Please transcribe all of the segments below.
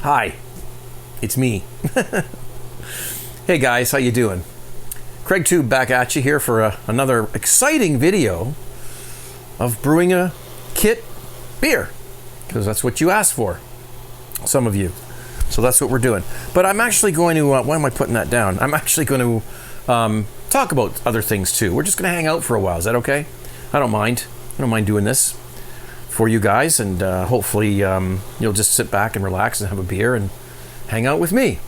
Hi, it's me. Hey guys, how you doing? Craig Tube back at you here for another exciting video of brewing a kit beer, because that's what you asked for, some of you. So that's what we're doing. But I'm actually going to, why am I putting that down? I'm actually going to talk about other things too. We're just going to hang out for a while. Is that okay? I don't mind. I don't mind doing this for you guys, and hopefully you'll just sit back and relax and have a beer and hang out with me.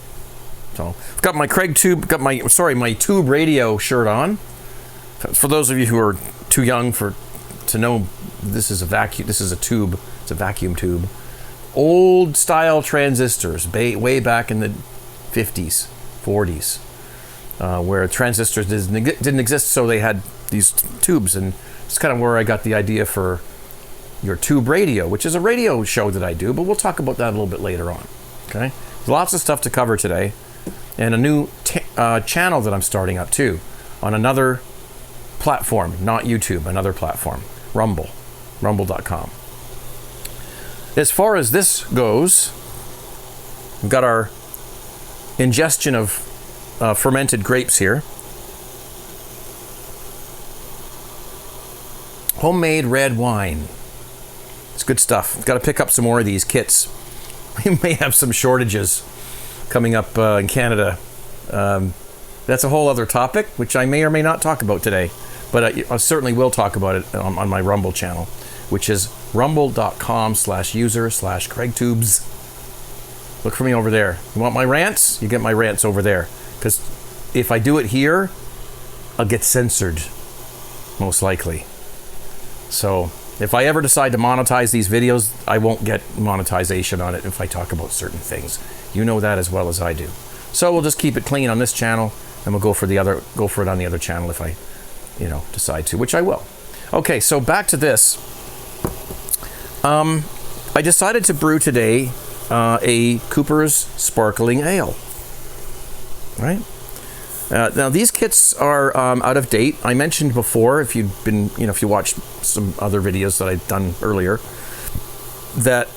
So I've got my Craig Tube, my Tube Radio shirt on. For those of you who are too young to know, this is a vacuum. This is a tube. It's a vacuum tube. Old style transistors, way back in the 50s, 40s, where transistors didn't exist, so they had these tubes, and it's kind of where I got the idea for your Tube Radio, which is a radio show that I do, but we'll talk about that a little bit later on. Okay, lots of stuff to cover today, and a new channel that I'm starting up too, on another platform, not YouTube, another platform, rumble.com. As far as this goes, we've got our ingestion of fermented grapes here. Homemade red wine. It's good stuff. I've got to pick up some more of these kits. We may have some shortages coming up in Canada. That's a whole other topic, which I may or may not talk about today. But I certainly will talk about it on my Rumble channel, which is rumble.com/CraigTubes. Look for me over there. You want my rants? You get my rants over there. Because if I do it here, I'll get censored, most likely. So if I ever decide to monetize these videos, I won't get monetization on it if I talk about certain things. You know that as well as I do. So we'll just keep it clean on this channel, and we'll go for it on the other channel if I, decide to, which I will. Okay, so back to this. I decided to brew today a Cooper's Sparkling Ale. Right? Now these kits are out of date. I mentioned before, if you watched some other videos that I've done earlier, that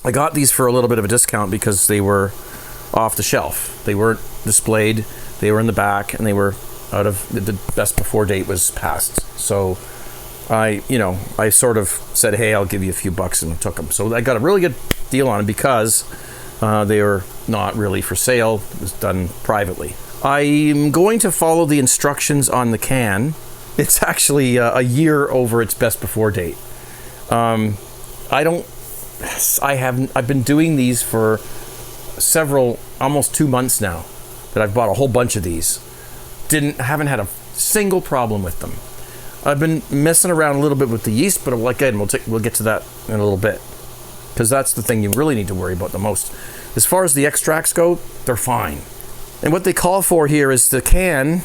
I got these for a little bit of a discount because they were off the shelf. They weren't displayed. They were in the back, and they were out of the best before date was passed. So I sort of said, hey, I'll give you a few bucks, and took them. So I got a really good deal on them because they were not really for sale. It was done privately. I'm going to follow the instructions on the can. It's actually a year over its best before date. I've been doing these for almost 2 months now, that I've bought a whole bunch of these. Haven't had a single problem with them. I've been messing around a little bit with the yeast, but again, we'll get to that in a little bit, because that's the thing you really need to worry about the most. As far as the extracts go, they're fine. And what they call for here is the can,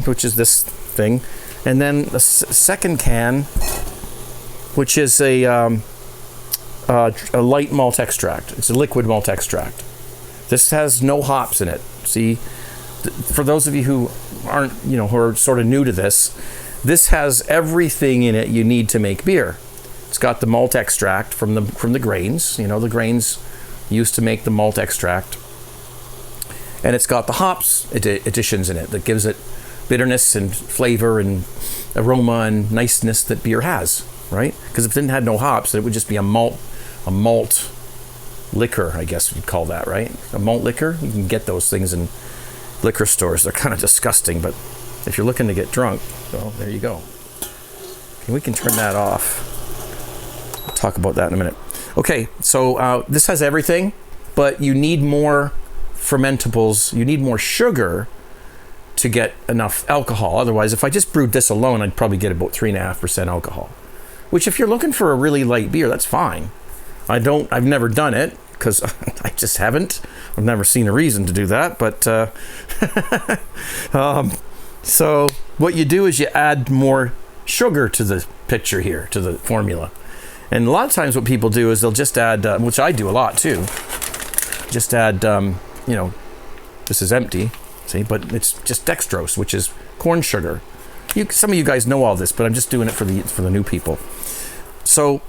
which is this thing, and then the second can, which is a light malt extract. It's a liquid malt extract. This has no hops in it. See, for those of you who aren't, who are sort of new to this has everything in it you need to make beer. It's got the malt extract from the grains, the grains used to make the malt extract, and it's got the hops additions in it that gives it bitterness and flavor and aroma and niceness that beer has, right? Because if it didn't have no hops, it would just be a malt liquor, I guess you'd call that, right? A malt liquor. You can get those things in liquor stores. They're kind of disgusting, but if you're looking to get drunk, well, there you go. Okay, we can turn that off. We'll talk about that in a minute. Okay, so this has everything, but you need more fermentables. You need more sugar to get enough alcohol. Otherwise, if I just brewed this alone, I'd probably get about 3.5% alcohol. Which, if you're looking for a really light beer, that's fine. I've never done it, because I just haven't. I've never seen a reason to do that, but so what you do is you add more sugar to the picture here, to the formula. And a lot of times what people do is they'll just add, which I do a lot too, just add, this is empty, see, but it's just dextrose, which is corn sugar. Some of you guys know all this, but I'm just doing it for the new people. So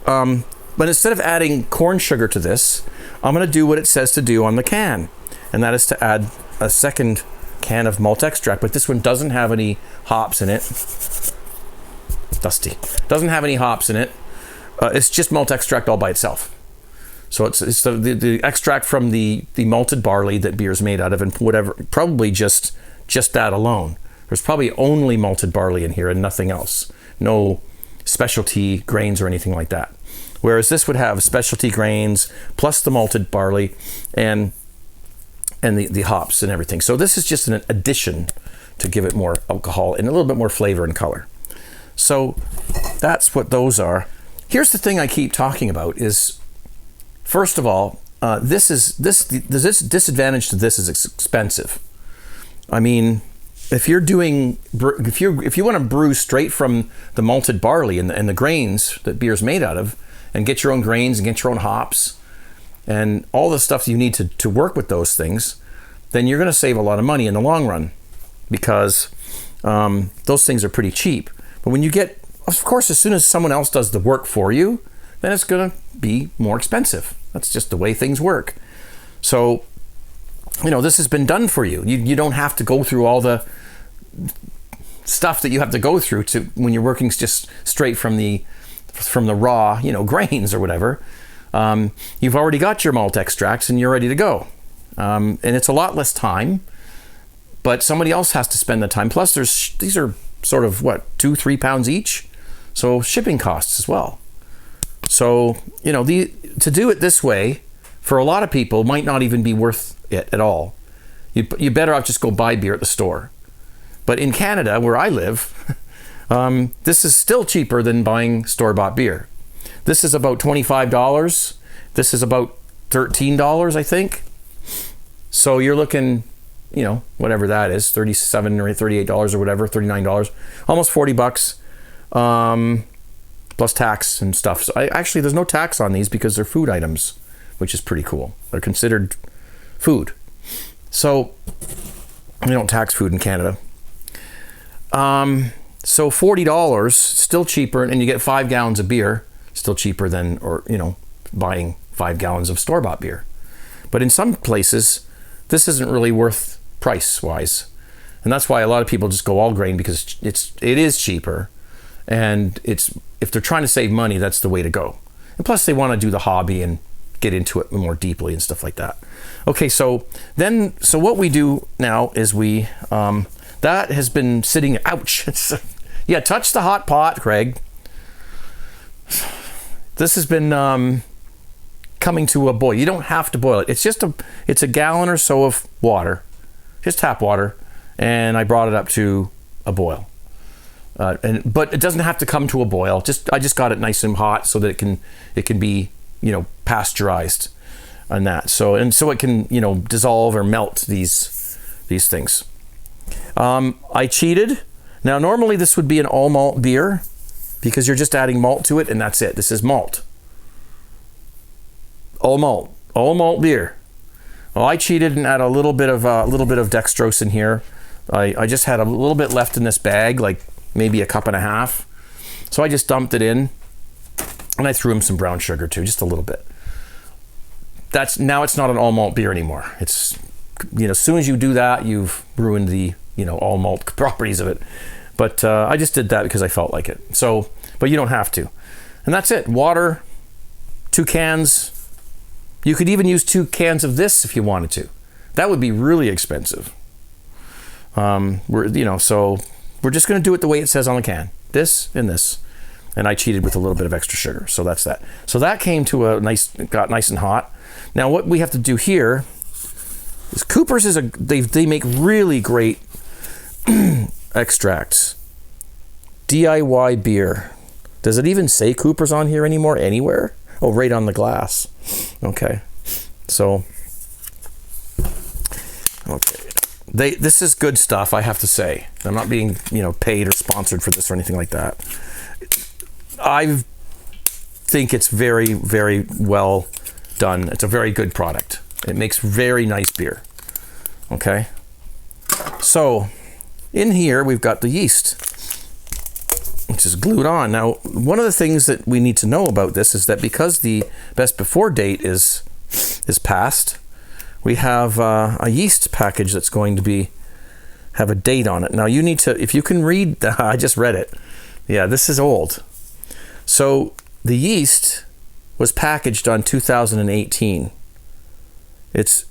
But instead of adding corn sugar to this, I'm going to do what it says to do on the can. And that is to add a second can of malt extract. But this one doesn't have any hops in it. Dusty. Doesn't have any hops in it. It's just malt extract all by itself. So it's the extract from the malted barley that beer is made out of, and whatever, probably just that alone. There's probably only malted barley in here and nothing else. No specialty grains or anything like that. Whereas this would have specialty grains plus the malted barley and the hops and everything. So this is just an addition to give it more alcohol and a little bit more flavor and color. So that's what those are. Here's the thing I keep talking about is, first of all, this disadvantage to this is it's expensive. I mean, if you want to brew straight from the malted barley and the grains that beer's made out of, and get your own grains and get your own hops and all the stuff you need to work with those things, then you're going to save a lot of money in the long run, because those things are pretty cheap. But when you get, of course, as soon as someone else does the work for you, then it's going to be more expensive. That's just the way things work. So, this has been done for you. You don't have to go through all the stuff that you have to go through to when you're working just straight from the raw, grains or whatever. You've already got your malt extracts and you're ready to go. And it's a lot less time, but somebody else has to spend the time. Plus these are sort of £2-3 pounds each. So shipping costs as well. So, to do it this way for a lot of people might not even be worth it at all. You better off just go buy beer at the store. But in Canada, where I live, this is still cheaper than buying store-bought beer. This is about $25. This is about $13, I think. So you're looking, whatever that is, $37 or $38 or whatever, $39, almost $40, plus tax and stuff. So actually, there's no tax on these because they're food items, which is pretty cool. They're considered food. So we don't tax food in Canada. So $40, still cheaper, and you get 5 gallons of beer, still cheaper than, buying 5 gallons of store-bought beer. But in some places, this isn't really worth price-wise. And that's why a lot of people just go all grain, because it is cheaper, and if they're trying to save money, that's the way to go. And plus they want to do the hobby and get into it more deeply and stuff like that. Okay, so what we do now is we, that has been sitting, ouch. Yeah, touch the hot pot, Craig. This has been coming to a boil. You don't have to boil it. It's a gallon or so of water, just tap water, and I brought it up to a boil. But it doesn't have to come to a boil. I just got it nice and hot so that it can be pasteurized on that. So it can dissolve or melt these things. I cheated. Now normally this would be an all malt beer because you're just adding malt to it and that's it. This is malt. All malt beer. Well, I cheated and added a little bit of dextrose in here. I just had a little bit left in this bag, like maybe a cup and a half. So I just dumped it in and I threw in some brown sugar too, just a little bit. Now it's not an all malt beer anymore. It's, as soon as you do that, you've ruined the, all malt properties of it. But I just did that because I felt like it. So, but you don't have to. And that's it. Water, 2 cans. You could even use 2 cans of this if you wanted to. That would be really expensive. So we're just going to do it the way it says on the can. This and this. And I cheated with a little bit of extra sugar. So that's that. So that came to got nice and hot. Now what we have to do here is Cooper's they make really great extracts. DIY beer. Does it even say Cooper's on here anymore anywhere? Oh, right on the glass. Okay. So, okay. This is good stuff, I have to say. I'm not being, paid or sponsored for this or anything like that. I think it's very, very well done. It's a very good product. It makes very nice beer. Okay. So, in here we've got the yeast. which is glued on. Now, one of the things that we need to know about this is that because the best before date is past, we have a yeast package that's going to have a date on it. Now, you need to, if you can read, I just read it. Yeah, this is old. So the yeast was packaged on 2018. It's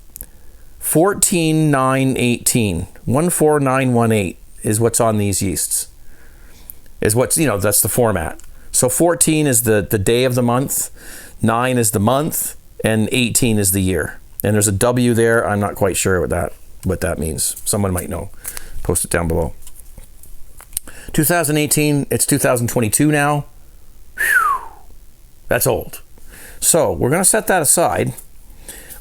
14918. 14918 is what's on these yeasts. Is what's, that's the format. So 14 is the day of the month, 9 is the month, and 18 is the year. And there's a W there. I'm not quite sure what that means. Someone might know. Post it down below. 2018, it's 2022 now. Whew, that's old. So we're going to set that aside.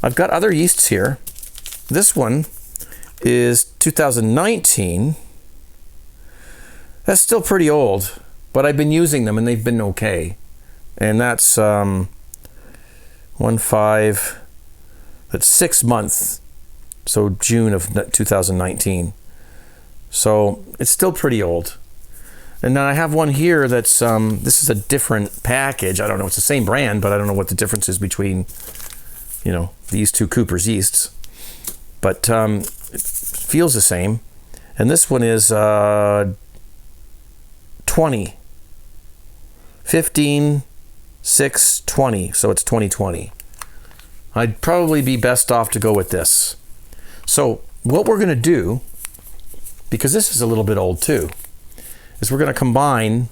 I've got other yeasts here. This one is 2019. That's still pretty old, but I've been using them and they've been okay. And that's 1.5, that's 6 months. So June of 2019. So it's still pretty old. And then I have one here that's, this is a different package. I don't know, it's the same brand, but I don't know what the difference is between, these two Cooper's yeasts. But it feels the same. And this one is 20. 15, 6, 20. So it's 2020. I'd probably be best off to go with this. So what we're going to do, because this is a little bit old too, is we're going to combine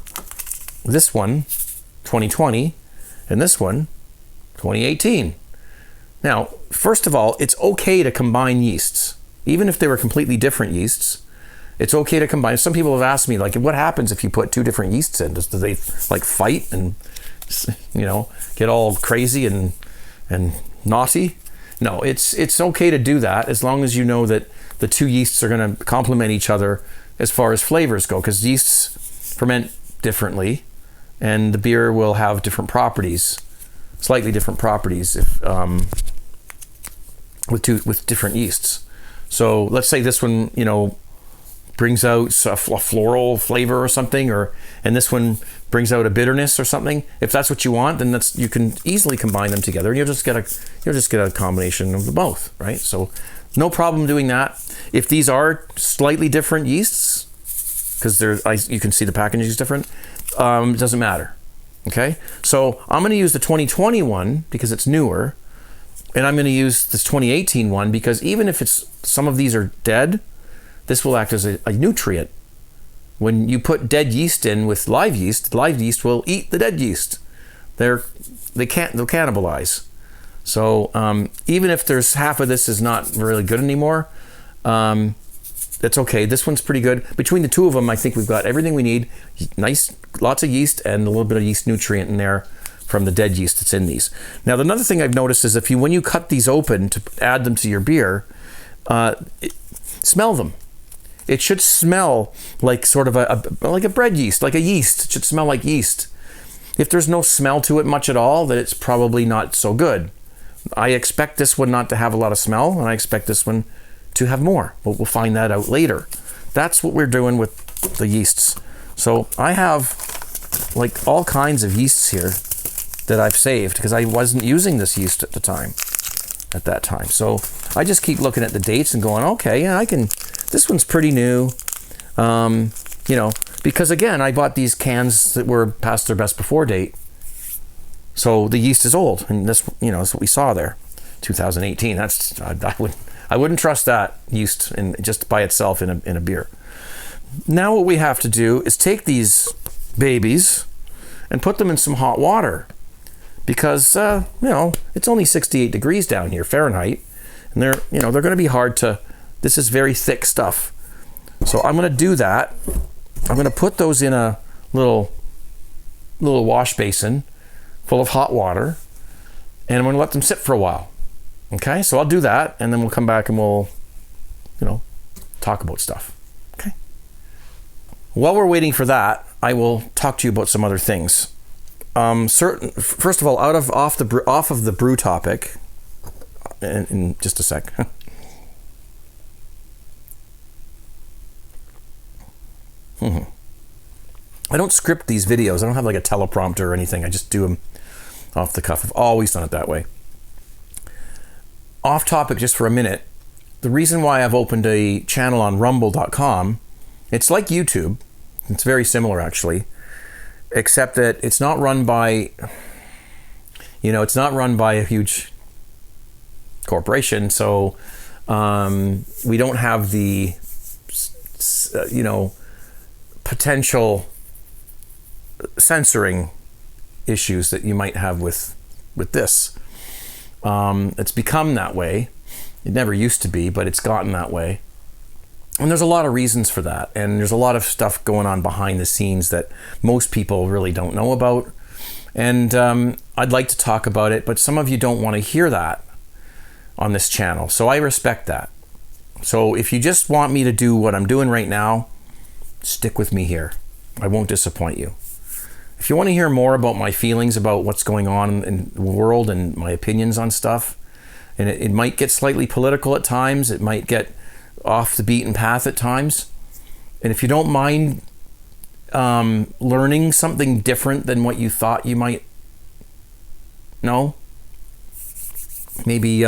this one, 2020, and this one, 2018. Now, first of all, it's okay to combine yeasts. Even if they were completely different yeasts, it's okay to combine. Some people have asked me, like, what happens if you put two different yeasts in? Do they, like, fight and, get all crazy and naughty? No, it's okay to do that as long as you know that the two yeasts are going to complement each other as far as flavors go, because yeasts ferment differently and the beer will have different properties, slightly different properties if with different yeasts. So let's say this one, brings out a floral flavor or something, and this one brings out a bitterness or something. If that's what you want, then you can easily combine them together, and you'll just get a combination of the both, right? So no problem doing that. If these are slightly different yeasts, because you can see the packaging is different, it doesn't matter. Okay, so I'm going to use the 2020 one because it's newer, and I'm going to use this 2018 one because even if some of these are dead, this will act as a nutrient. When you put dead yeast in with live yeast will eat the dead yeast. They'll cannibalize. So even if there's half of this is not really good anymore, that's okay. This one's pretty good. Between the two of them, I think we've got everything we need. Nice, lots of yeast and a little bit of yeast nutrient in there from the dead yeast that's in these. Now, another thing I've noticed is when you cut these open to add them to your beer, smell them. It should smell like sort of like a bread yeast, like a yeast. It should smell like yeast. If there's no smell to it much at all, then it's probably not so good. I expect this one not to have a lot of smell, and I expect this one to have more. But we'll find that out later. That's what we're doing with the yeasts. So I have like all kinds of yeasts here that I've saved because I wasn't using this yeast at that time. So I just keep looking at the dates and going, okay, yeah, this one's pretty new. Because again, I bought these cans that were past their best before date. So the yeast is old, and that's what we saw there. 2018. I wouldn't trust that yeast just by itself in a beer. Now what we have to do is take these babies and put them in some hot water because it's only 68 degrees down here Fahrenheit, and they're going to be hard to. This is very thick stuff. So I'm going to do that. I'm going to put those in a little wash basin full of hot water, and I'm going to let them sit for a while. Okay, so I'll do that, and then we'll come back and we'll, talk about stuff. Okay. While we're waiting for that, I will talk to you about some other things. First of all, off of the brew topic, in just a sec. I don't script these videos. I don't have like a teleprompter or anything. I just do them off the cuff. I've always done it that way. Off topic just for a minute. The reason why I've opened a channel on rumble.com, it's like YouTube. It's very similar actually, except that it's not run by, it's not run by a huge corporation. So we don't have the, potential censoring issues that you might have with this. It's become that way. It never used to be, but it's gotten that way. And there's a lot of reasons for that. And there's a lot of stuff going on behind the scenes that most people really don't know about. And I'd like to talk about it, but some of you don't want to hear that on this channel. So I respect that. So if you just want me to do what I'm doing right now, stick with me here. I won't disappoint you. If you want to hear more about my feelings about what's going on in the world and my opinions on stuff, and it might get slightly political at times, it might get off the beaten path at times, and if you don't mind learning something different than what you thought you might know, maybe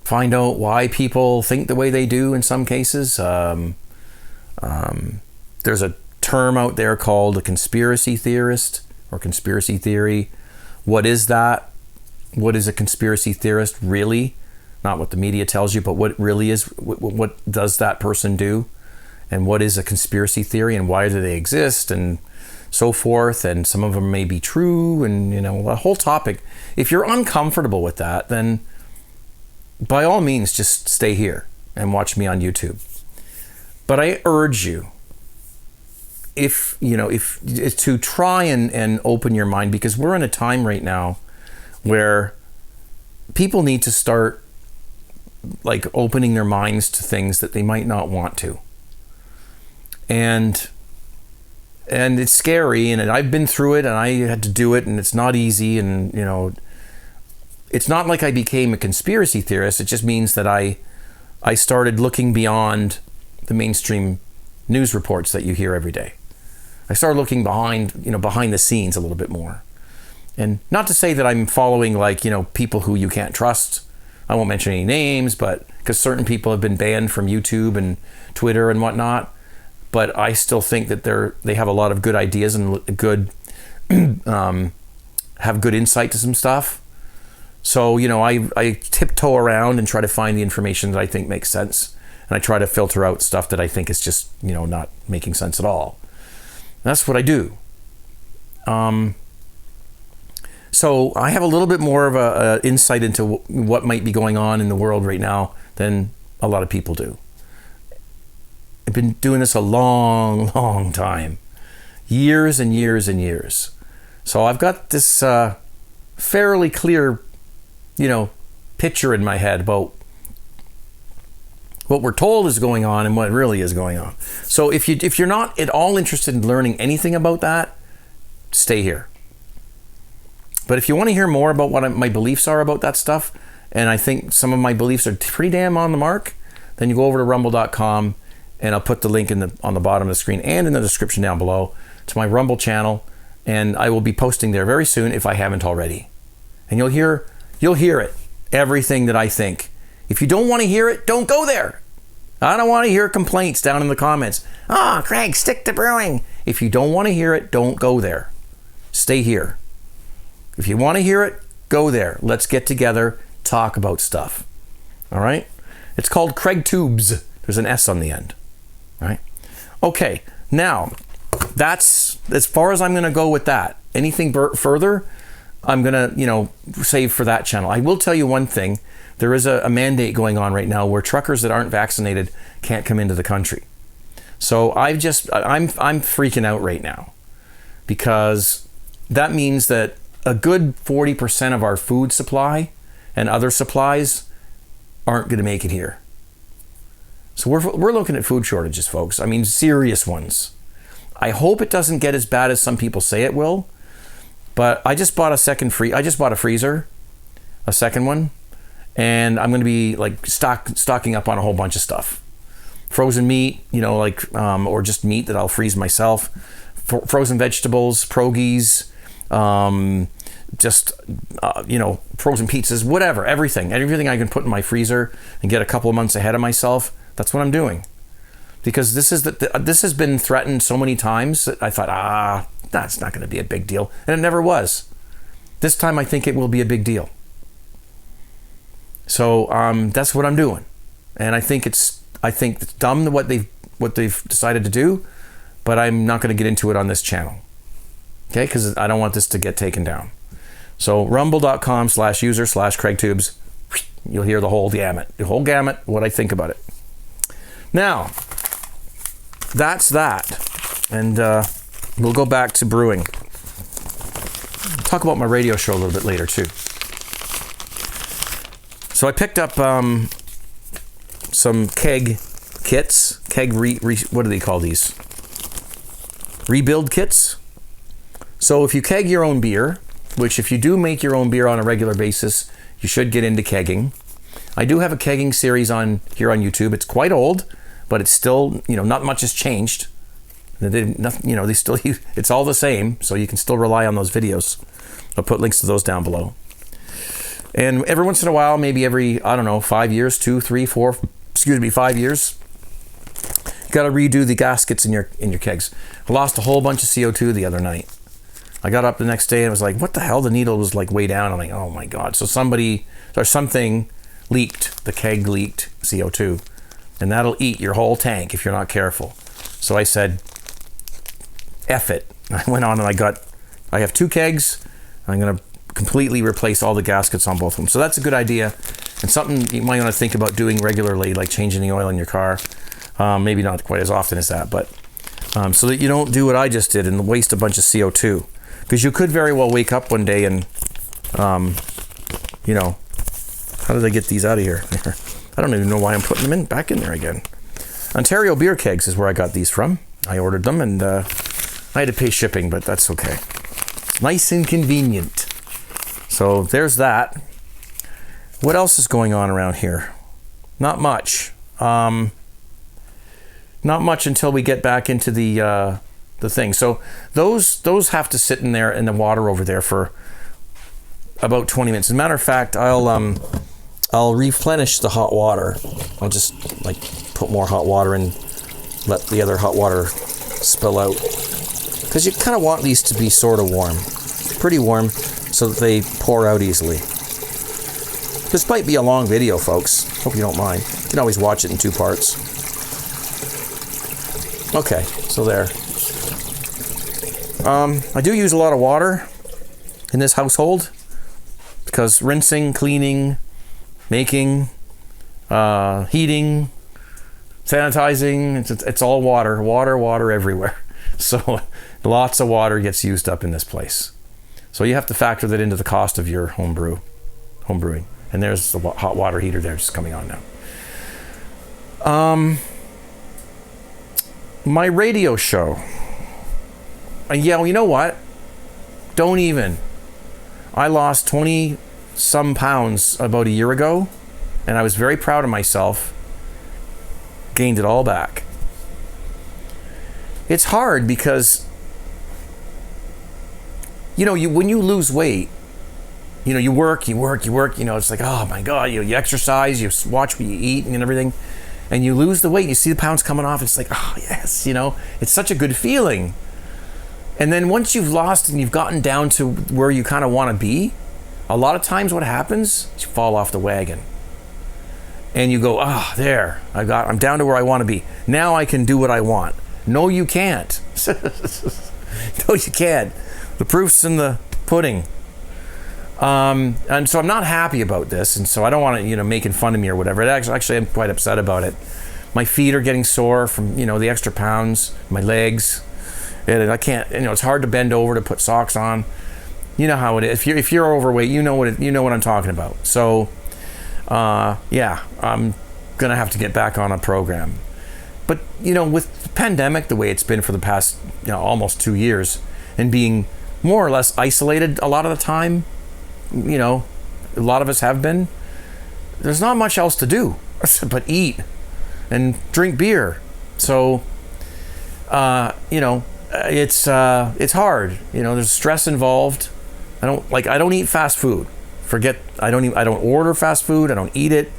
find out why people think the way they do in some cases. There's a term out there called a conspiracy theorist or conspiracy theory. What is that? What is a conspiracy theorist really? Not what the media tells you, but what really is, what does that person do? And what is a conspiracy theory and why do they exist and so forth? And some of them may be true and, the whole topic. If you're uncomfortable with that, then by all means, just stay here and watch me on YouTube. But I urge you, if to try and open your mind, because we're in a time right now where people need to start like opening their minds to things that they might not want to. And it's scary, and I've been through it, and I had to do it, and it's not easy, and it's not like I became a conspiracy theorist. It just means that I started looking beyond the mainstream news reports that you hear every day. I started looking behind the scenes a little bit more. And not to say that I'm following people who you can't trust. I won't mention any names, but because certain people have been banned from YouTube and Twitter and whatnot, but I still think that they have a lot of good ideas and good have good insight to some stuff. So I tiptoe around and try to find the information that I think makes sense, and I try to filter out stuff that I think is just not making sense at all. That's what I do. So I have a little bit more of a insight into what might be going on in the world right now than a lot of people do. I've been doing this a long, long time. Years and years and years. So I've got this fairly clear, picture in my head about what we're told is going on and what really is going on. So if you're not at all interested in learning anything about that, stay here. But if you want to hear more about what my beliefs are about that stuff, and I think some of my beliefs are pretty damn on the mark, then you go over to rumble.com, and I'll put the link on the bottom of the screen and in the description down below to my Rumble channel, and I will be posting there very soon if I haven't already. And you'll hear it, everything that I think. If you don't want to hear it, don't go there. I don't want to hear complaints down in the comments. Oh, Craig, stick to brewing. If you don't want to hear it, don't go there. Stay here. If you want to hear it, go there. Let's get together, talk about stuff. All right? It's called Craig Tubes. There's an S on the end. All right? Okay, now, that's as far as I'm going to go with that. Anything further, I'm going to, save for that channel. I will tell you one thing. There is a mandate going on right now where truckers that aren't vaccinated can't come into the country. So I'm freaking out right now, because that means that a good 40% of our food supply and other supplies aren't going to make it here. So we're looking at food shortages, folks. I mean, serious ones. I hope it doesn't get as bad as some people say it will, but I just bought a freezer, a second one, and I'm going to be like stocking up on a whole bunch of stuff. frozen meat, like or just meat that I'll freeze myself, frozen vegetables, pierogies, frozen pizzas, whatever, everything I can put in my freezer and get a couple of months ahead of myself. That's what I'm doing, because this has been threatened so many times that I thought, that's not going to be a big deal, and it never was. This time I think it will be a big deal. So that's what I'm doing, and I think it's dumb what they've decided to do, but I'm not going to get into it on this channel, okay? Because I don't want this to get taken down. So rumble.com/user/CraigTubes, you'll hear the whole gamut, what I think about it. Now, that's that, and we'll go back to brewing. Talk about my radio show a little bit later too. So I picked up some keg kits, what do they call these? Rebuild kits. So if you keg your own beer, which if you do make your own beer on a regular basis, you should get into kegging. I do have a kegging series here on YouTube. It's quite old, but it's still, not much has changed. They still use, it's all the same, so you can still rely on those videos. I'll put links to those down below. And every once in a while, maybe every, 5 years, 2, 3, 4, 5 years, got to redo the gaskets in your kegs. I lost a whole bunch of CO2 the other night. I got up the next day and was like, what the hell? The needle was like way down. I'm like, oh my God. So something leaked, the keg leaked CO2, and that'll eat your whole tank if you're not careful. So I said, F it. I went on and I have 2 kegs. I'm going to completely replace all the gaskets on both of them. So that's a good idea, and something you might want to think about doing regularly, like changing the oil in your car. Maybe not quite as often as that, but so that you don't do what I just did and waste a bunch of CO2. Because you could very well wake up one day and, how did I get these out of here? I don't even know why I'm putting them back in there again. Ontario Beer Kegs is where I got these from. I ordered them, and I had to pay shipping, but that's okay. Nice and convenient. So there's that. What else is going on around here? Not much. Not much until we get back into the thing. So those have to sit in there in the water over there for about 20 minutes. As a matter of fact, I'll replenish the hot water. I'll just put more hot water in, let the other hot water spill out. Because you kind of want these to be sort of warm, pretty warm, so that they pour out easily. This might be a long video, folks. Hope you don't mind. You can always watch it in 2 parts. Okay, so there. I do use a lot of water in this household because rinsing, cleaning, making, heating, sanitizing, it's all water everywhere. So lots of water gets used up in this place. So you have to factor that into the cost of your home brewing. And there's the hot water heater there just coming on now. My radio show. Yeah, you know what? Don't even. I lost 20 some pounds about a year ago, and I was very proud of myself. Gained it all back. It's hard because, when you lose weight, you work, it's like, oh my God, you exercise, you watch what you eat and everything, and you lose the weight, you see the pounds coming off, it's like, oh yes, it's such a good feeling. And then once you've lost and you've gotten down to where you kind of want to be, a lot of times what happens is you fall off the wagon. And you go, there, I'm down to where I want to be. Now I can do what I want. No, you can't. No, you can't. The proof's in the pudding. And so I'm not happy about this, and so I don't want to, making fun of me or whatever. Actually, I'm quite upset about it. My feet are getting sore from, the extra pounds. My legs, and I can't. It's hard to bend over to put socks on. You know how it is. If you're overweight, you know what I'm talking about. So, yeah, I'm gonna have to get back on a program. But with the pandemic, the way it's been for the past, almost 2 years, and being more or less isolated a lot of the time. A lot of us have been. There's not much else to do but eat and drink beer. So, you know, it's hard. You know, there's stress involved. I don't eat fast food. I don't order fast food. I don't eat it.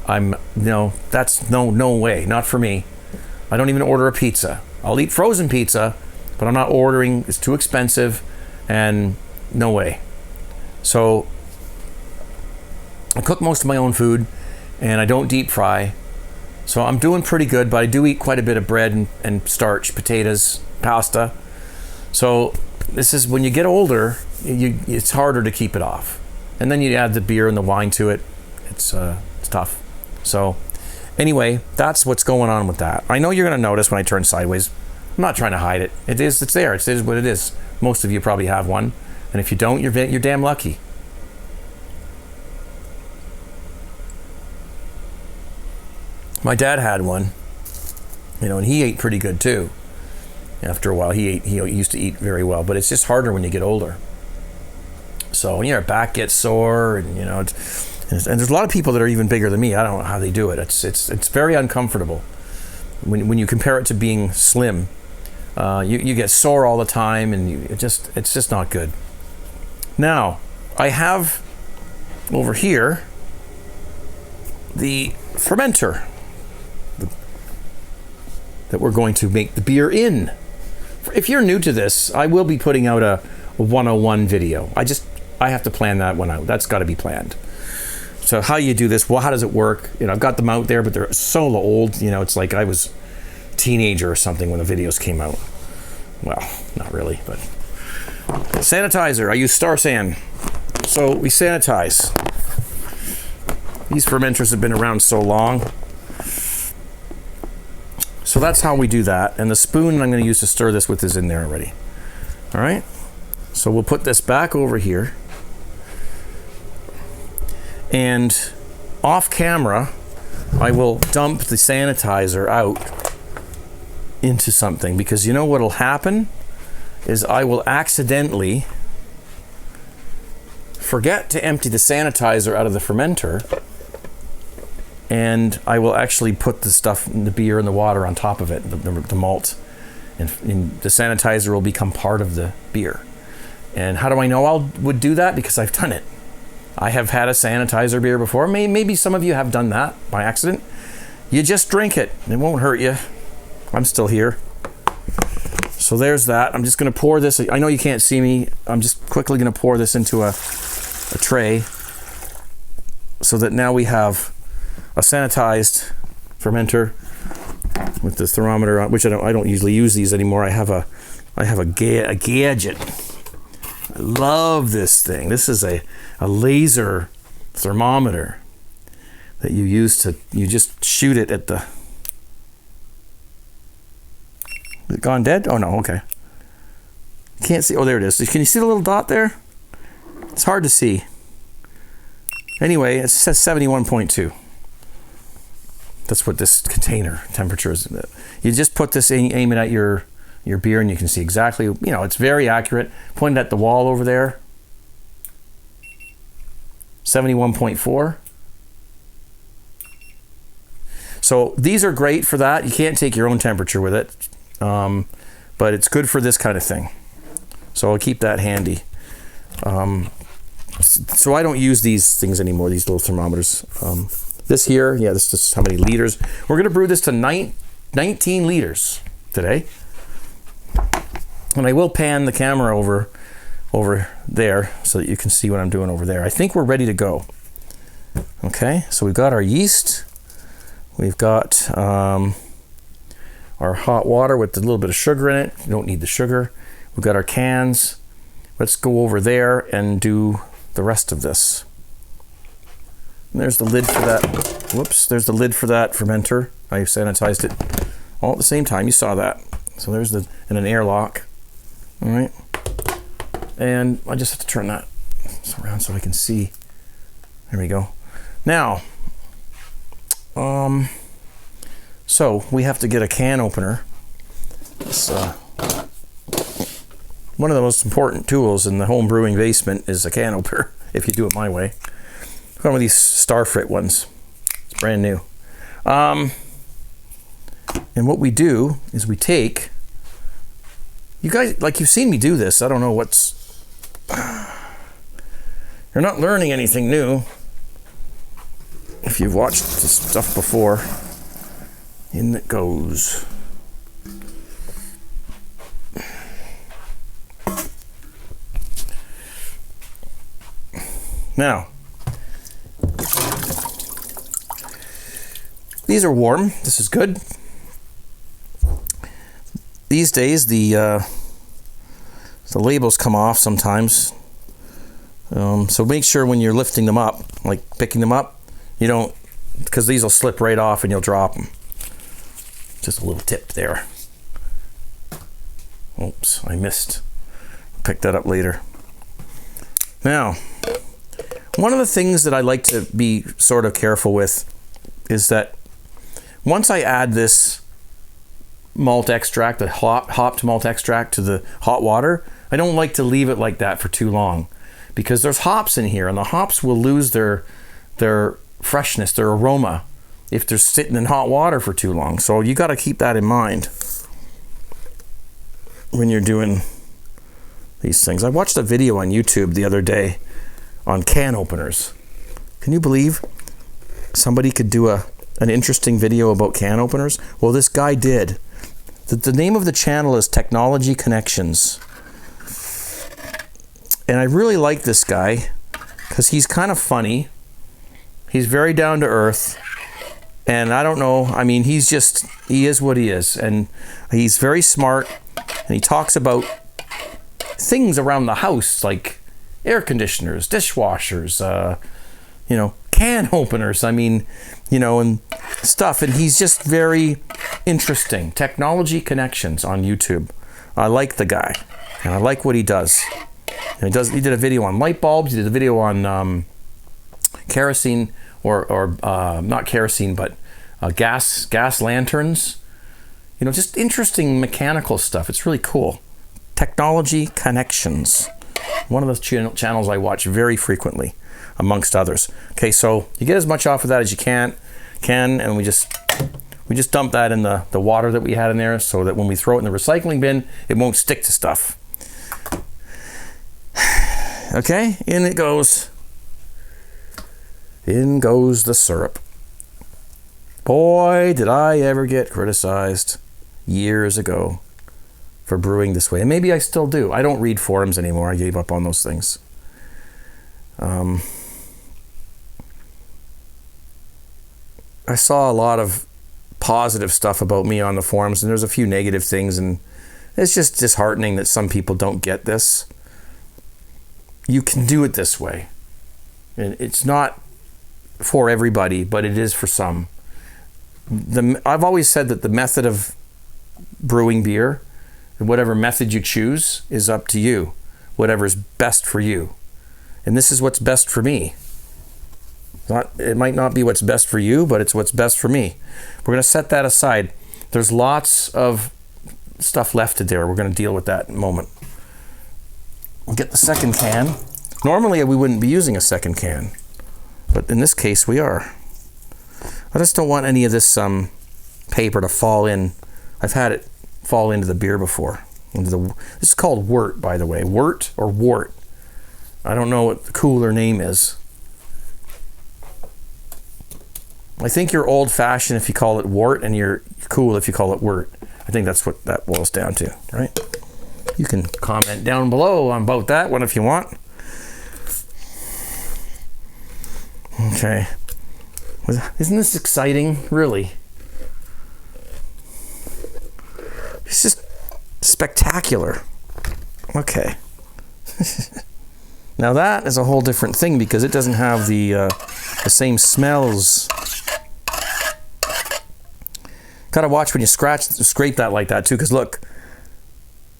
That's no way, not for me. I don't even order a pizza. I'll eat frozen pizza, but I'm not ordering. It's too expensive, and no way. So I cook most of my own food, and I don't deep fry. So I'm doing pretty good, but I do eat quite a bit of bread and starch, potatoes, pasta. So this is when you get older, it's harder to keep it off. And then you add the beer and the wine to it. It's tough. So anyway, that's what's going on with that. I know you're going to notice when I turn sideways. I'm not trying to hide it. It's there. It is what it is. Most of you probably have one. And if you don't, you're damn lucky. My dad had one, and he ate pretty good too. After a while, he used to eat very well, but it's just harder when you get older. So your back gets sore, and and there's a lot of people that are even bigger than me. I don't know how they do it. It's very uncomfortable when you compare it to being slim. You get sore all the time, and it's just not good. Now, I have over here the fermenter that we're going to make the beer in. If you're new to this, I will be putting out a 101 video. I have to plan that one out. That's got to be planned. So how you do this? Well, how does it work? I've got them out there, but they're so old. It's like I was a teenager or something when the videos came out. Well, not really, but sanitizer. I use Star San. So we sanitize. These fermenters have been around so long. So that's how we do that. And the spoon I'm going to use to stir this with is in there already. All right. So we'll put this back over here. And off camera, I will dump the sanitizer out into something, because what'll happen is I will accidentally forget to empty the sanitizer out of the fermenter, and I will actually put the stuff, the beer and the water on top of it, the malt, and the sanitizer will become part of the beer. And how do I know I would do that? Because I've done it. I have had a sanitizer beer before. Maybe some of you have done that by accident. You just drink it. It won't hurt you. I'm still here. So there's that. I'm just going to pour this. I know you can't see me. I'm just quickly going to pour this into a tray, so that now we have a sanitized fermenter with the thermometer on, which I don't usually use these anymore. I have a gadget. I love this thing. This is a laser thermometer that you just shoot it at the... Is it gone dead? Oh no, okay. Can't see. Oh, there it is. Can you see the little dot there? It's hard to see. Anyway, it says 71.2. That's what this container temperature is. You just put this in, aim it at your beer, and you can see exactly, it's very accurate. Point it at the wall over there. 71.4. So these are great for that. You can't take your own temperature with it, but it's good for this kind of thing. So I'll keep that handy. So I don't use these things anymore, these little thermometers. This here, this is how many liters. We're going to brew this to 19 liters today. And I will pan the camera over there so that you can see what I'm doing over there. I think we're ready to go. Okay, so we've got our yeast. We've got our hot water with a little bit of sugar in it. You don't need the sugar. We've got our cans. Let's go over there and do the rest of this. And there's the lid for that. Whoops, there's the lid for that fermenter. I sanitized it all at the same time. You saw that. So there's and an airlock. All right. And I just have to turn that around so I can see. There we go. Now, so we have to get a can opener. It's, one of the most important tools in the home brewing basement is a can opener, if you do it my way. One of these Starfrit ones. It's brand new. And what we do is we take, you guys, like you've seen me do this. I don't know you're not learning anything new if you've watched this stuff before. In it goes. Now, these are warm. This is good. These days, the labels come off sometimes. So make sure when you're lifting them up, like picking them up, you don't, because these will slip right off and you'll drop them. Just a little tip there. Oops, I missed. Pick that up later. Now, one of the things that I like to be sort of careful with is that once I add this malt extract, the hopped malt extract to the hot water, I don't like to leave it like that for too long, because there's hops in here and the hops will lose their freshness, their aroma, if they're sitting in hot water for too long. So you got to keep that in mind when you're doing these things. I watched a video on YouTube the other day on can openers. Can you believe somebody could do an interesting video about can openers? Well, this guy did. The name of the channel is Technology Connections. And I really like this guy because he's kind of funny. He's very down to earth. And I don't know, I mean, he is what he is. And he's very smart. And he talks about things around the house, like air conditioners, dishwashers, can openers. I mean, and stuff. And he's just very interesting. Technology Connections on YouTube. I like the guy. And I like what he does. And he did a video on light bulbs. He did a video on kerosene, or not kerosene, but gas lanterns. Just interesting mechanical stuff. It's really cool. Technology Connections. One of those channels I watch very frequently, amongst others. Okay, so you get as much off of that as you can, and we just dump that in the water that we had in there, so that when we throw it in the recycling bin, it won't stick to stuff. Okay, in it goes. In goes the syrup. Boy, did I ever get criticized years ago for brewing this way. And maybe I still do. I don't read forums anymore. I gave up on those things. I saw a lot of positive stuff about me on the forums, and there's a few negative things, and it's just disheartening that some people don't get this. You can do it this way. And it's not for everybody, but it is for some. I've always said that the method of brewing beer, whatever method you choose, is up to you. Whatever's best for you. And this is what's best for me. It might not be what's best for you, but it's what's best for me. We're going to set that aside. There's lots of stuff left there. We're going to deal with that in a moment. We'll get the second can. Normally we wouldn't be using a second can, but in this case we are. I just don't want any of this paper to fall in. I've had it fall into the beer before. This is called wort, by the way. Wort or wort. I don't know what the cooler name is. I think you're old-fashioned if you call it wort, and you're cool if you call it wort. I think that's what that boils down to, right? You can comment down below about that one if you want. Okay. Isn't this exciting? Really? It's just spectacular. Okay. Now that is a whole different thing because it doesn't have the same smells. Gotta watch when you scrape that like that too, because look,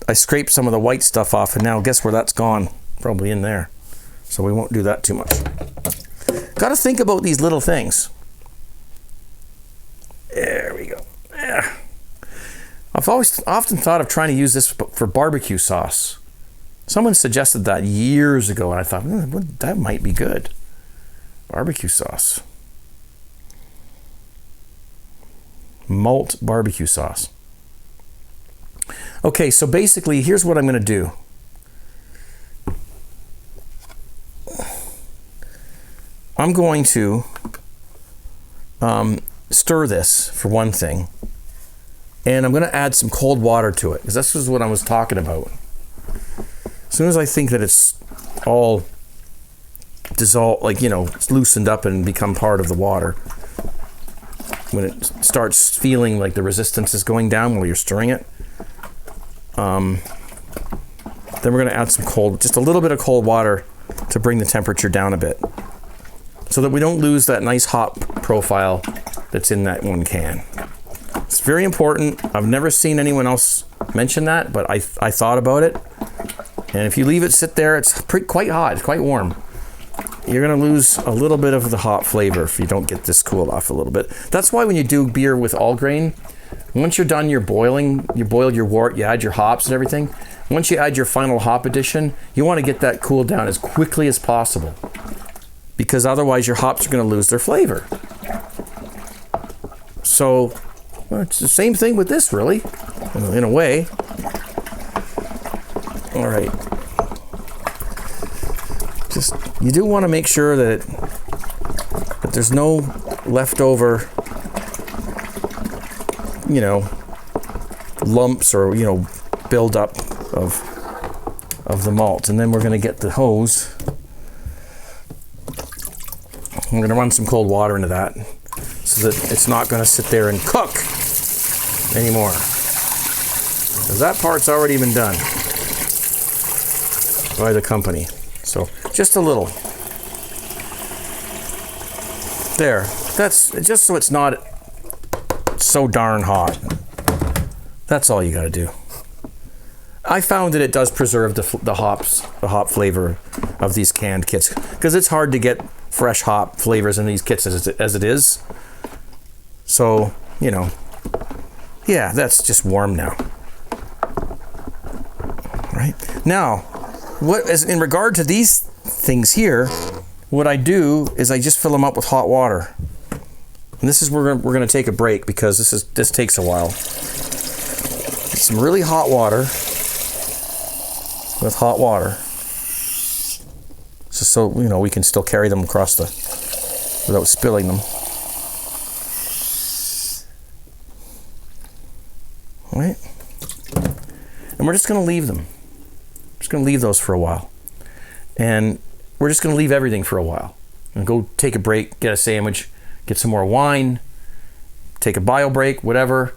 I scraped some of the white stuff off, and now guess where that's gone? Probably in there. So we won't do that too much. Gotta think about these little things. There we go. Yeah. I've often thought of trying to use this for barbecue sauce. Someone suggested that years ago, and I thought, that might be good. Barbecue sauce. malt barbecue sauce. Okay, so basically, here's what I'm going to do. I'm going to stir this for one thing, and I'm going to add some cold water to it, because this is what I was talking about. As soon as I think that it's all dissolved, like, it's loosened up and become part of the water, when it starts feeling like the resistance is going down while you're stirring it, then we're going to add just a little bit of cold water to bring the temperature down a bit, so that we don't lose that nice hop profile that's in that one can. It's very important. I've never seen anyone else mention that, but I thought about it. And if you leave it sit there, it's quite hot, it's quite warm. You're going to lose a little bit of the hop flavor if you don't get this cooled off a little bit. That's why when you do beer with all grain, once you're done your boiling, you boiled your wort, you add your hops and everything. Once you add your final hop addition, you want to get that cooled down as quickly as possible, because otherwise your hops are going to lose their flavor. So, it's the same thing with this, really, in a way. All right. You do want to make sure that there's no leftover, lumps or, build up of the malt. And then we're going to get the hose. I'm going to run some cold water into that so that it's not going to sit there and cook anymore, because that part's already been done by the company. So just a little there. That's just so it's not so darn hot. That's all you got to do. I found that it does preserve the hop flavor of these canned kits, because it's hard to get fresh hop flavors in these kits as it is. So, yeah, that's just warm now. Right? Now, in regard to these things here, what I do is I just fill them up with hot water. And this is where we're going to take a break, because this takes a while. Some really hot water with hot water, just so we can still carry them across without spilling them. All right, and we're just going to leave them. Just going to leave those for a while, and we're just going to leave everything for a while and go take a break, get a sandwich, get some more wine, take a bio break, whatever.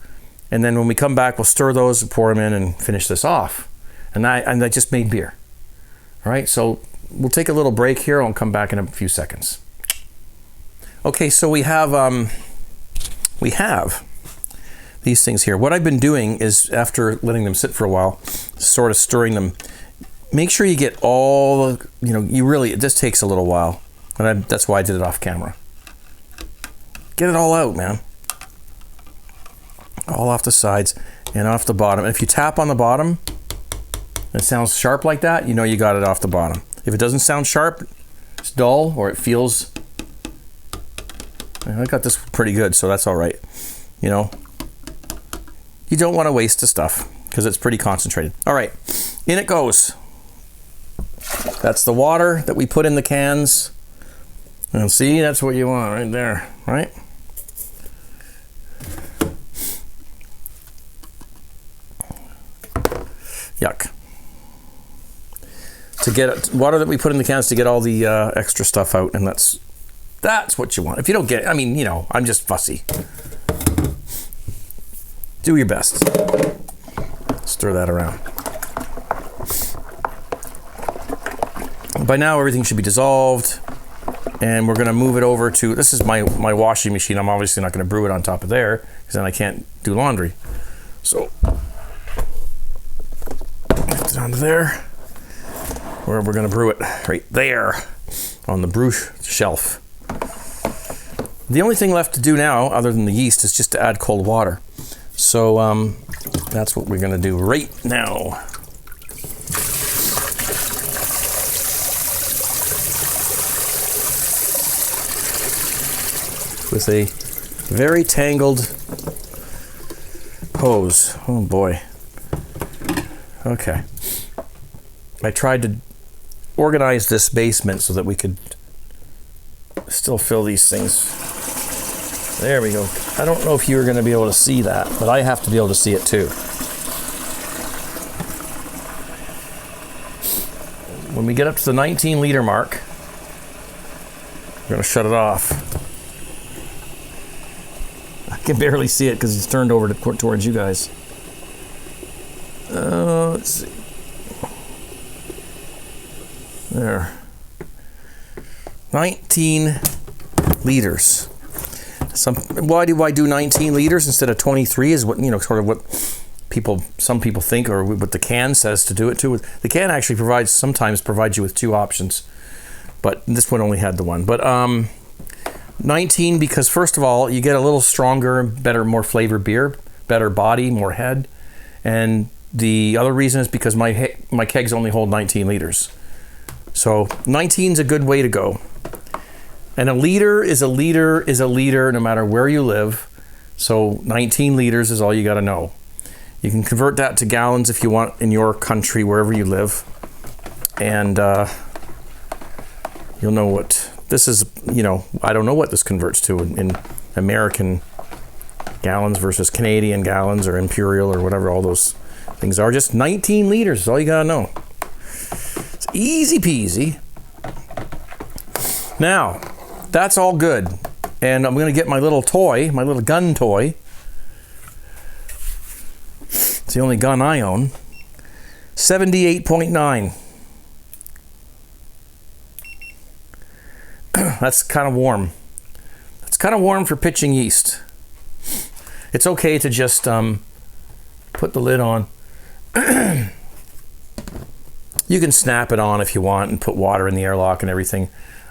And then when we come back, we'll stir those and pour them in and finish this off. And I just made beer. All right, so we'll take a little break here. I'll come back in a few seconds. Okay, so we have these things here. What I've been doing is, after letting them sit for a while, sort of stirring them. Make sure you get all, it just takes a little while. And that's why I did it off camera. Get it all out, man. All off the sides and off the bottom. And if you tap on the bottom, it sounds sharp like that, you got it off the bottom. If it doesn't sound sharp, it's dull, or it feels... I got this pretty good, so that's all right. You don't want to waste the stuff, because it's pretty concentrated. All right, in it goes. That's the water that we put in the cans. And see, that's what you want right there, right? Yuck. To get water that we put in the cans to get all the extra stuff out, and that's what you want. If you don't get it, I'm just fussy. Do your best. Stir that around. By now, everything should be dissolved, and we're going to move it over to, this is my washing machine. I'm obviously not going to brew it on top of there, because then I can't do laundry. So, lift it onto there, where we're going to brew it, right there, on the brew shelf. The only thing left to do now, other than the yeast, is just to add cold water. So, that's what we're going to do right now. With a very tangled hose. Oh boy. Okay. I tried to organize this basement so that we could still fill these things. There we go. I don't know if you're going to be able to see that, but I have to be able to see it too. When we get up to the 19 liter mark, we're going to shut it off. I can barely see it because it's turned over towards you guys. Let's see. There. 19 liters. Why do I do 19 liters instead of 23 is what, sort of what some people think, or what the can says to do it to. The can actually sometimes provides you with two options, but this one only had the one. But 19 because first of all, you get a little stronger, better, more flavored beer, better body, more head. And the other reason is because my kegs only hold 19 liters. So 19 is a good way to go. And a liter is a liter is a liter no matter where you live. So 19 liters is all you got to know. You can convert that to gallons if you want in your country, wherever you live. And you'll know what this is, I don't know what this converts to in American gallons versus Canadian gallons or imperial or whatever all those things are. Just 19 liters is all you got to know. It's easy peasy. Now, that's all good. And I'm going to get my little toy, my little gun toy. It's the only gun I own. 78.9. That's kind of warm. It's kind of warm for pitching yeast. It's okay to just put the lid on. You can snap it on if you want and put water in the airlock and everything.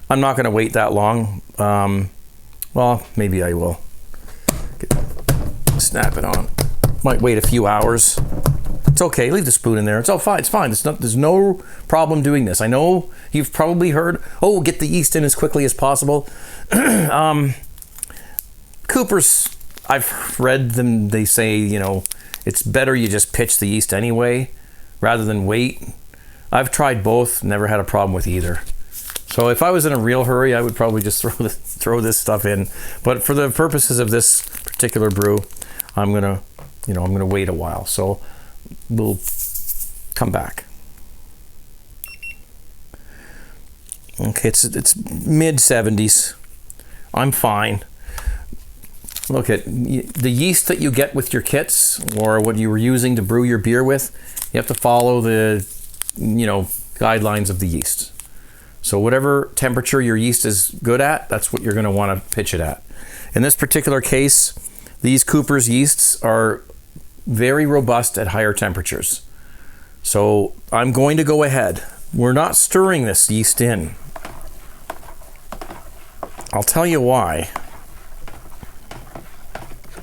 I'm not going to wait that long. Well, maybe I will. Snap it on. Might wait a few hours. It's okay. Leave the spoon in there. It's all fine. It's fine. There's no problem doing this. I know you've probably heard, get the yeast in as quickly as possible. Coopers, I've read them. They say, it's better you just pitch the yeast anyway rather than wait. I've tried both. Never had a problem with either. So if I was in a real hurry, I would probably just throw this stuff in. But for the purposes of this particular brew, I'm gonna wait a while. So we'll come back. Okay, it's mid 70s. I'm fine. Look at the yeast that you get with your kits or what you were using to brew your beer with. You have to follow the guidelines of the yeast. So whatever temperature your yeast is good at, that's what you're going to want to pitch it at. In this particular case, these Cooper's yeasts are very robust at higher temperatures. So I'm going to go ahead. We're not stirring this yeast in. I'll tell you why.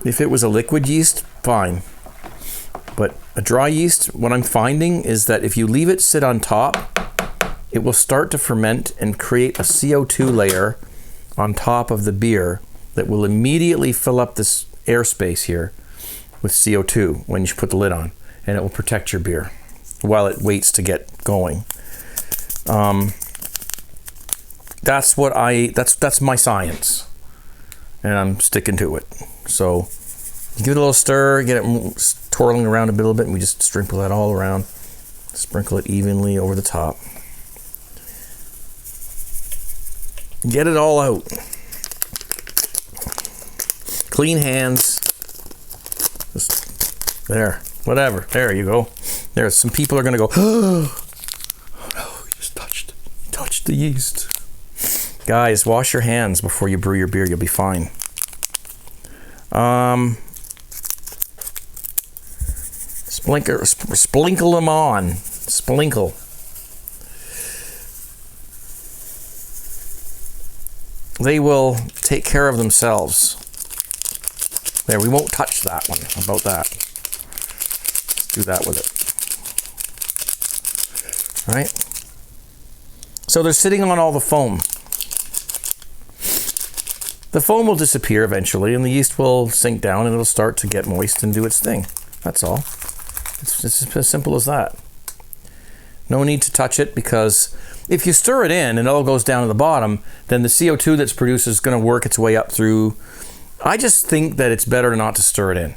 If it was a liquid yeast, fine. But a dry yeast, what I'm finding is that if you leave it sit on top, it will start to ferment and create a CO2 layer on top of the beer that will immediately fill up this airspace here with CO2 when you put the lid on, and it will protect your beer while it waits to get going. That's my science, and I'm sticking to it. So give it a little stir, get it twirling around a little bit, and we just sprinkle that all around. Sprinkle it evenly over the top. Get it all out. Clean hands. Just there. Whatever. There you go. There's some people are going to go, oh no, you just touched the yeast. Guys, wash your hands before you brew your beer. You'll be fine. Sprinkle them on. Sprinkle. They will take care of themselves. There, we won't touch that one. How about that? Let's do that with it. All right. So they're sitting on all the foam. the foam will disappear eventually and the yeast will sink down and it'll start to get moist and do its thing. That's all. It's as simple as that. No need to touch it, because if you stir it in and it all goes down to the bottom, then the CO2 that's produced is going to work its way up through. I just think that it's better not to stir it in.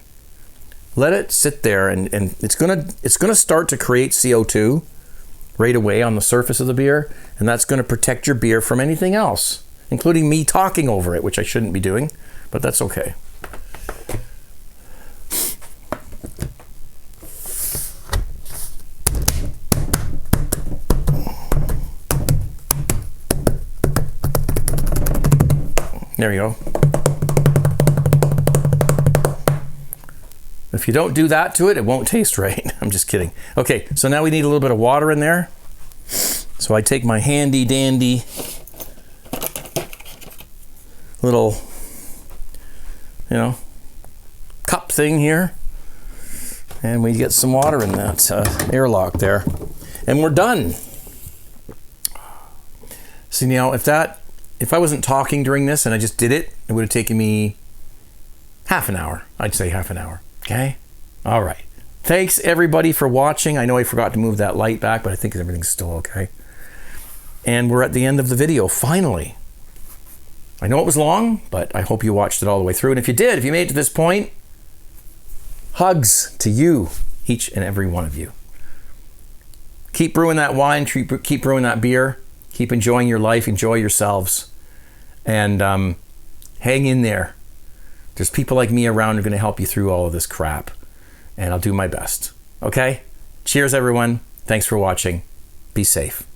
Let it sit there, and it's gonna start to create CO2 right away on the surface of the beer, and that's going to protect your beer from anything else, including me talking over it, which I shouldn't be doing, but that's okay. There you go. If you don't do that to it, it won't taste right. I'm just kidding. Okay, so now we need a little bit of water in there. So I take my handy dandy little, cup thing here, and we get some water in that airlock there, and we're done. So if I wasn't talking during this and I just did it, it would have taken me half an hour. I'd say half an hour. Okay? All right. Thanks, everybody, for watching. I know I forgot to move that light back, but I think everything's still okay. And we're at the end of the video, finally. I know it was long, but I hope you watched it all the way through. And if you did, if you made it to this point, hugs to you, each and every one of you. Keep brewing that wine, keep brewing that beer, keep enjoying your life, enjoy yourselves, and hang in there. There's people like me around who are going to help you through all of this crap, and I'll do my best. Okay? Cheers, everyone. Thanks for watching. Be safe.